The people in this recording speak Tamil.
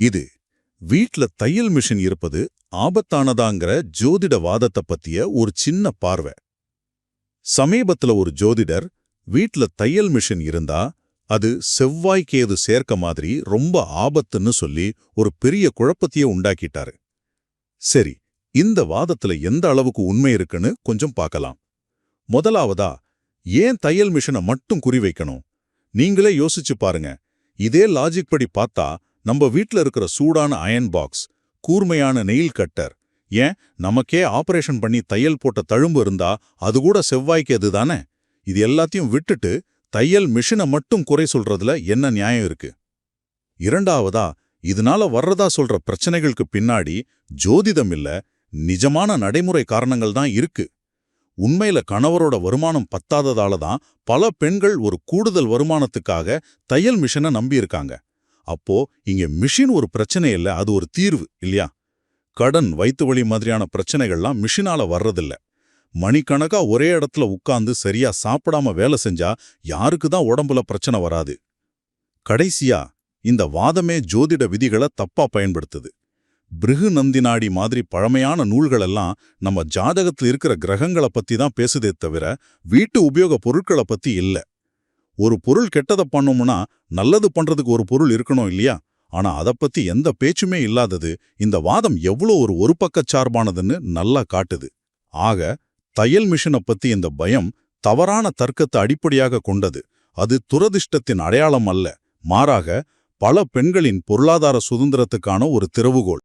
இது வீட்ல தையல் மிஷின் இருப்பது ஆபத்தானதாங்கிற ஜோதிட வாதத்தை பத்திய ஒரு சின்ன பார்வை. சமீபத்துல ஒரு ஜோதிடர் வீட்ல தையல் மிஷின் இருந்தா அது செவ்வாய்க்கேது சேர்க்க மாதிரி ரொம்ப ஆபத்துன்னு சொல்லி ஒரு பெரிய குழப்பத்தையே உண்டாக்கிட்டாரு. சரி, இந்த வாதத்துல எந்த அளவுக்கு உண்மை இருக்குன்னு கொஞ்சம் பார்க்கலாம். முதலாவதா, ஏன் தையல் மிஷினை மட்டும் குறிவைக்கணும்? நீங்களே யோசிச்சு பாருங்க. இதே லாஜிக் படி பார்த்தா நம்ம வீட்ல இருக்கிற சூடான அயன் பாக்ஸ், கூர்மையான நெயில் கட்டர், ஏன் நமக்கே ஆபரேஷன் பண்ணி தையல் போட்ட தழும்பு இருந்தா அது கூட செவ்வாய்க்கு அதுதானே? இது எல்லாத்தையும் விட்டுட்டு தையல் மிஷினை மட்டும் குறை சொல்றதுல என்ன நியாயம் இருக்கு? இரண்டாவதா, இதனால வர்றதா சொல்ற பிரச்சனைகளுக்கு பின்னாடி ஜோதிடம் இல்ல, நிஜமான நடைமுறை காரணங்கள் தான் இருக்கு. உண்மையில கணவரோட வருமானம் பத்தாததால தான் பல பெண்கள் ஒரு கூடுதல் வருமானத்துக்காக தையல் மிஷினை நம்பியிருக்காங்க. அப்போ இங்க மிஷின் ஒரு பிரச்சனை இல்ல, அது ஒரு தீர்வு இல்லையா? கடன், வயிற்று வலி மாதிரியான பிரச்சனைகள்லாம் மிஷினால வர்றதில்ல. மணிக்கணக்கா ஒரே இடத்துல உட்கார்ந்து சரியா சாப்பிடாம வேலை செஞ்சா யாருக்கு தான் உடம்புல பிரச்சனை வராது? கடைசியா, இந்த வாதமே ஜோதிட விதிகளை தப்பா பயன்படுத்துது. பிருகு நந்தினாடி மாதிரி பழமையான நூல்களெல்லாம் நம்ம ஜாதகத்தில் இருக்கிற கிரகங்களை பத்தி தான் பேசுதே தவிர வீட்டு உபயோக பொருட்களை பத்தி இல்ல. ஒரு பொருள் கெட்டதை பண்ணோம்னா நல்லது பண்றதுக்கு ஒரு பொருள் இருக்கணும் இல்லையா? ஆனா அதை பத்தி எந்த பேச்சுமே இல்லாதது இந்த வாதம் எவ்வளோ ஒரு பக்கச்சார்பானதுன்னு நல்லா காட்டுது. ஆக, தையல் மிஷினை பத்தி இந்த பயம் தவறான தர்க்கத்தை அடிப்படையாக கொண்டது. அது துரதிர்ஷ்டத்தின் அடையாளம் அல்ல, மாறாக பல பெண்களின் பொருளாதார சுதந்திரத்துக்கான ஒரு திறவுகோல்.